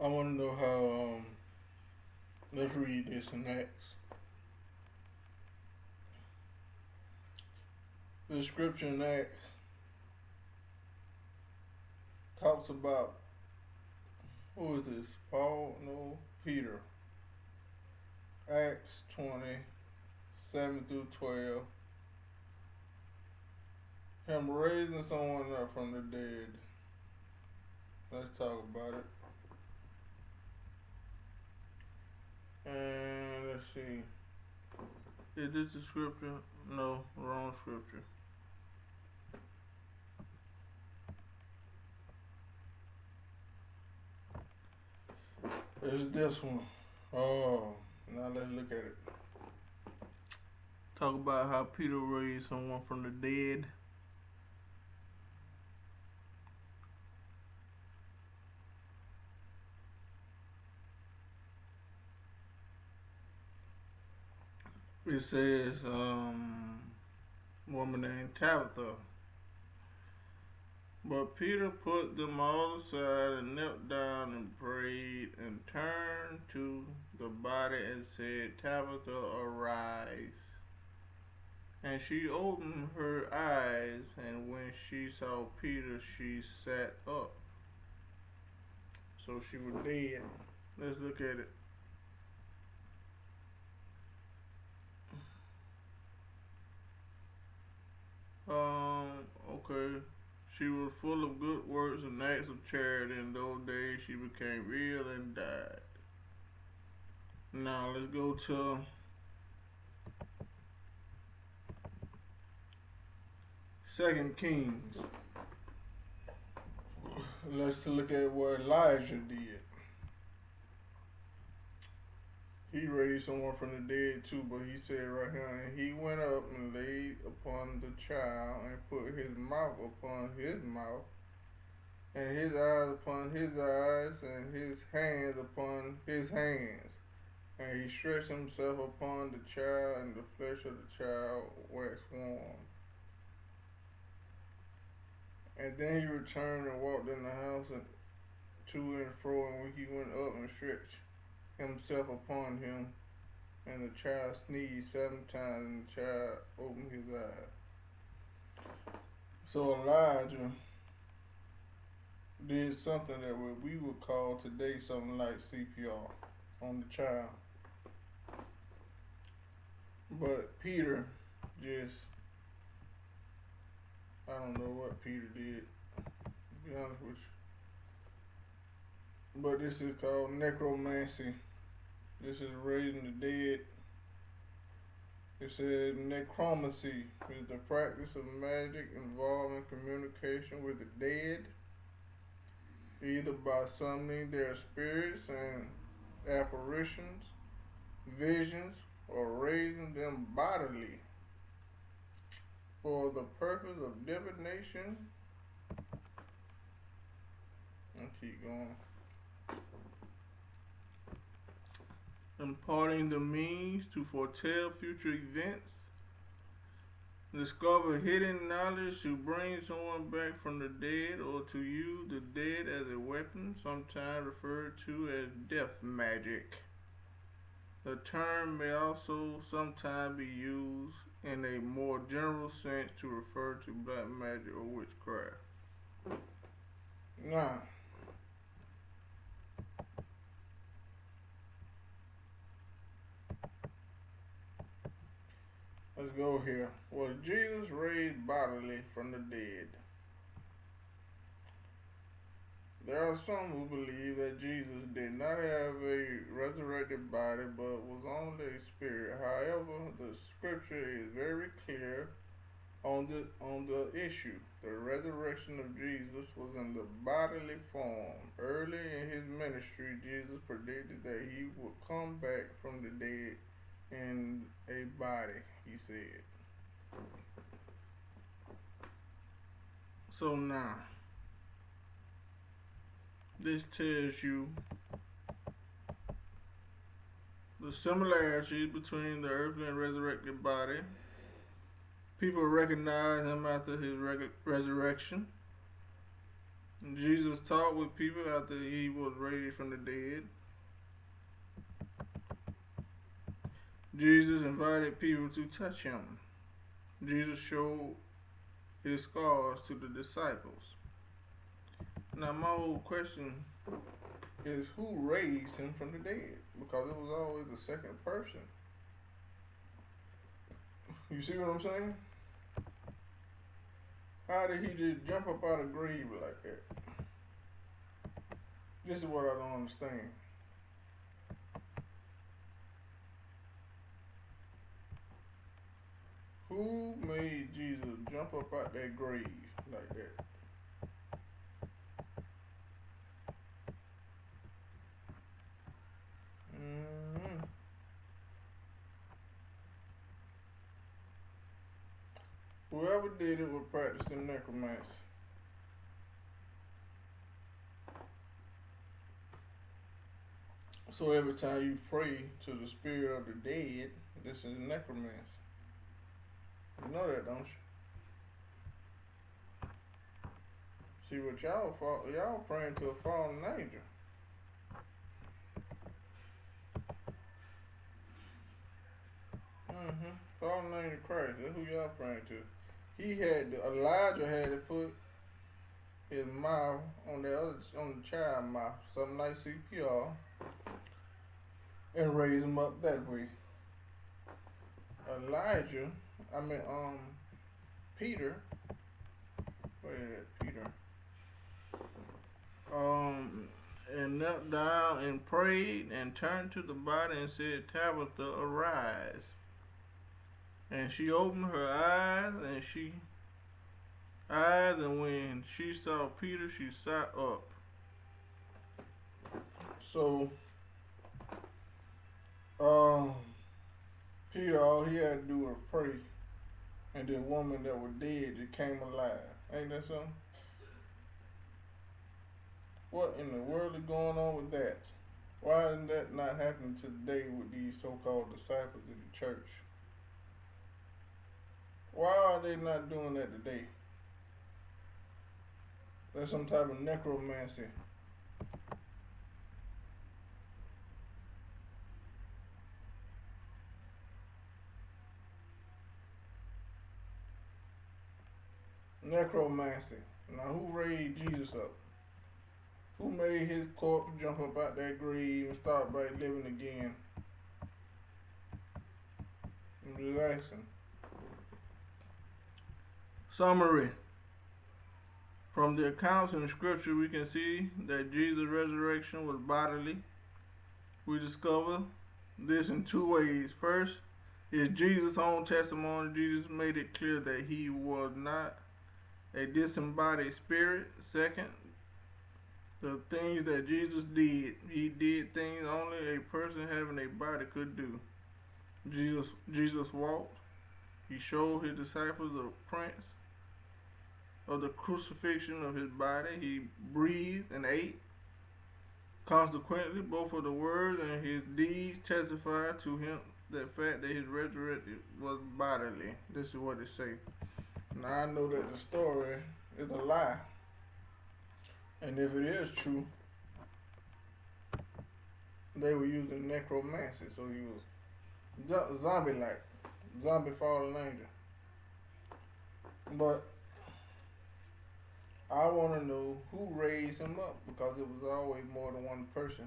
I want to know how. Let's read this in Acts. The scripture in Acts talks about who is this? Paul? No, Peter. Acts 20:7-12. Him raising someone up from the dead. Let's talk about it. And let's see. Is this the scripture? No, wrong scripture. It's this one. Oh, now let's look at it. Talk about how Peter raised someone from the dead. It says, woman named Tabitha. But Peter put them all aside and knelt down and prayed and turned to the body and said, Tabitha, arise. And she opened her eyes, and when she saw Peter, she sat up. So she was dead. Let's look at it. Okay. She was full of good works and acts of charity. In those days, she became ill and died. Now let's go to Second Kings. Let's look at what Elijah did. He raised someone from the dead too, but he said right here, and he went up and laid upon the child and put his mouth upon his mouth, and his eyes upon his eyes, and his hands upon his hands. And he stretched himself upon the child, and the flesh of the child waxed warm. And then he returned and walked in the house and to and fro, and when he went up and stretched himself upon him, and the child sneezed 7 times, and the child opened his eyes. So Elijah did something that we would call today something like CPR on the child. But Peter just, I don't know what Peter did, to be honest with you. But this is called necromancy. This is raising the dead. It says necromancy is the practice of magic involving communication with the dead, either by summoning their spirits and apparitions, visions, or raising them bodily for the purpose of divination. I'll keep going. Imparting the means to foretell future events, discover hidden knowledge to bring someone back from the dead, or to use the dead as a weapon, sometimes referred to as death magic. The term may also sometimes be used in a more general sense to refer to black magic or witchcraft. Now, let's go here. Was Jesus raised bodily from the dead? There are some who believe that Jesus did not have a resurrected body but was only a spirit. However, the scripture is very clear on the issue. The resurrection of Jesus was in the bodily form. Early in his ministry, Jesus predicted that he would come back from the dead in a body, he said. So now, this tells you the similarities between the earthly and resurrected body. People recognize him after his resurrection. Jesus talked with people after he was raised from the dead. Jesus invited people to touch him. Jesus showed his scars to the disciples. Now, my whole question is who raised him from the dead? Because it was always the second person. You see what I'm saying? How did he just jump up out of the grave like that? This is what I don't understand. Who made Jesus jump up out that grave like that? Mm-hmm. Whoever did it was practicing necromancy. So every time you pray to the spirit of the dead, this is necromancy. You know that, don't you? See what y'all praying to a fallen angel. Mm-hmm. Fallen angel Christ. That's who y'all praying to. Elijah had to put his mouth on the child mouth, something like CPR, and raise him up that way. Elijah, I mean Peter, where is Peter? Um, and knelt down and prayed and turned to the body and said, Tabitha, arise. And she opened her eyes, and when she saw Peter, she sat up. So, um, Peter, all he had to do was pray, and the woman that was dead just came alive. Ain't that something? What in the world is going on with that? Why isn't that not happening today with these so-called disciples of the church? Why are they not doing that today? That's some type of necromancy. Necromancy. Now, who raised Jesus up? Who made his corpse jump up out that grave and start back living again? I'm just asking. Summary. From the accounts in Scripture, we can see that Jesus' resurrection was bodily. We discover this in two ways. First, is Jesus' own testimony. Jesus made it clear that he was not a disembodied spirit. Second, the things that Jesus did. He did things only a person having a body could do. Jesus walked. He showed his disciples the prints of the crucifixion of his body. He breathed and ate. Consequently, both of the words and his deeds testify to him the fact that his resurrection was bodily. This is what it says. Now I know that the story is a lie. And if it is true, they were using necromancy, so he was zombie-like, zombie fallen angel. But I want to know who raised him up because it was always more than one person.